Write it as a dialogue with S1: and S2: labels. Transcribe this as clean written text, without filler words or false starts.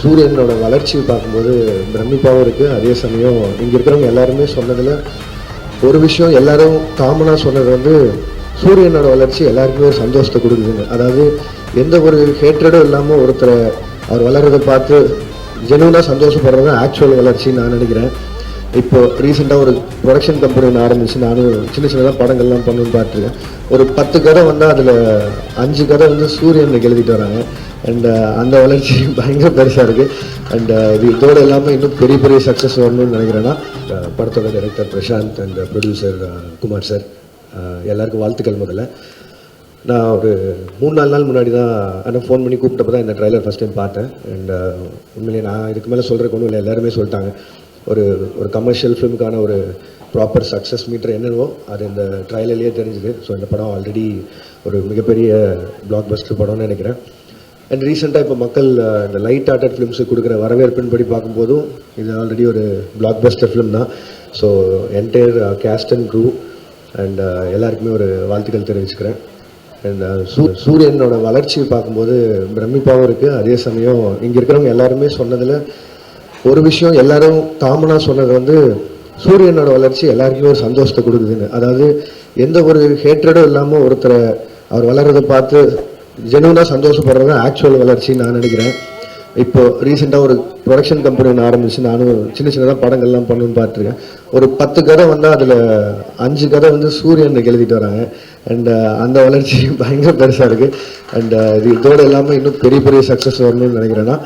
S1: சூரியனோட வளர்ச்சியை பார்க்கும்போது பிரமிப்பாகவும் இருக்குது. அதே சமயம் இங்கே இருக்கிறவங்க எல்லாருமே சொன்னதில் ஒரு விஷயம் எல்லாரும் காமனாக சொன்னது வந்து சூரியனோட வளர்ச்சி எல்லாருக்குமே ஒரு சந்தோஷத்தை கொடுக்குதுன்னு. அதாவது எந்த ஒரு ஹேட்ரடும் இல்லாமல் ஒருத்தரை அவர் வளர்கிறத பார்த்து ஜெனுவனாக சந்தோஷப்படுறது தான் ஆக்சுவல் வளர்ச்சின்னு நான் நினைக்கிறேன். இப்போ ரீசெண்டாக ஒரு ப்ரொடக்ஷன் கம்பெனி ஒன்று ஆரம்பிச்சு நானும் சின்ன சின்னதாக படங்கள்லாம் பண்ணணும்னு பார்த்துருக்கேன். ஒரு 10 கதை வந்தால் அதில் 5 கதை வந்து சூரியனுக்கு எழுதிட்டு வராங்க. அண்ட் அந்த வளர்ச்சி பயங்கர பெருசாக இருக்குது. அண்ட் இது இதோடு எல்லாமே இன்னும் பெரிய பெரிய சக்ஸஸ் வரணும்னு நினைக்கிறேன்னா படத்தோட director Prashanth and producer Kumar sir எல்லாருக்கும் வாழ்த்துக்கள். முதல்ல நான் ஒரு 3-4 நாள் முன்னாடி தான் ஆனால் ஃபோன் பண்ணி கூப்பிட்டப்போ தான் இந்த ட்ரைலர் ஃபஸ்ட் டைம் பார்த்தேன். அண்ட் உண்மையிலே நான் இதுக்கு மேலே சொல்கிறதுக்கு ஒன்றும் இல்லை, எல்லாருமே சொல்லிட்டாங்க. ஒரு கமர்ஷியல் ஃபிலிமுக்கான ஒரு ப்ராப்பர் சக்ஸஸ் மீட்டர் என்னவோ அது இந்த ட்ரைலர்லேயே தெரிஞ்சுது. ஸோ இந்த படம் ஆல்ரெடி ஒரு மிகப்பெரிய பிளாக் பஸ்டர் படம்னு நினைக்கிறேன். அண்ட் ரீசெண்டாக இப்போ மக்கள் இந்த லைட் ஹார்ட்டட் ஃபிலிம்ஸுக்கு கொடுக்குற வரவேற்பின்படி பார்க்கும்போதும் இது ஆல்ரெடி ஒரு பிளாக் பஸ்டர் ஃபிலிம் தான். So entire cast and crew and எல்லாருக்குமே ஒரு வாழ்த்துக்கள் தெரிவிச்சுக்கிறேன். அண்ட் சூரியனோட வளர்ச்சியை பார்க்கும்போது பிரமிப்பாகவும் இருக்குது. அதே சமயம் இங்கே இருக்கிறவங்க எல்லாருமே சொன்னதில் ஒரு விஷயம் எல்லாரும் காமனாக சொன்னது வந்து சூரியனோட வளர்ச்சி எல்லாருக்குமே ஒரு சந்தோஷத்தை கொடுக்குதுன்னு. அதாவது எந்த ஒரு ஹேட்ரடும் இல்லாமல் ஒருத்தரை அவர் வளர்கிறத பார்த்து ஜெனுவனாக சந்தோஷப்படுறது தான் ஆக்சுவல் வளர்ச்சின்னு நான் நினைக்கிறேன். இப்போ ரீசெண்டாக ஒரு ப்ரொடக்ஷன் கம்பெனி ஒன்று ஆரம்பிச்சு நானும் சின்ன சின்னதாக படங்கள்லாம் பண்ணணும்னு பார்த்துருக்கேன். ஒரு 10 கதை வந்தால் அதில் 5 கதை வந்து சூரியனுக்கு எழுதிட்டு வராங்க. அண்ட் அந்த வளர்ச்சி பயங்கர பெருசாக இருக்குது. அண்ட் இது இதோடு எல்லாமே இன்னும் பெரிய பெரிய சக்ஸஸ் வரணும்னு நினைக்கிறேன்னா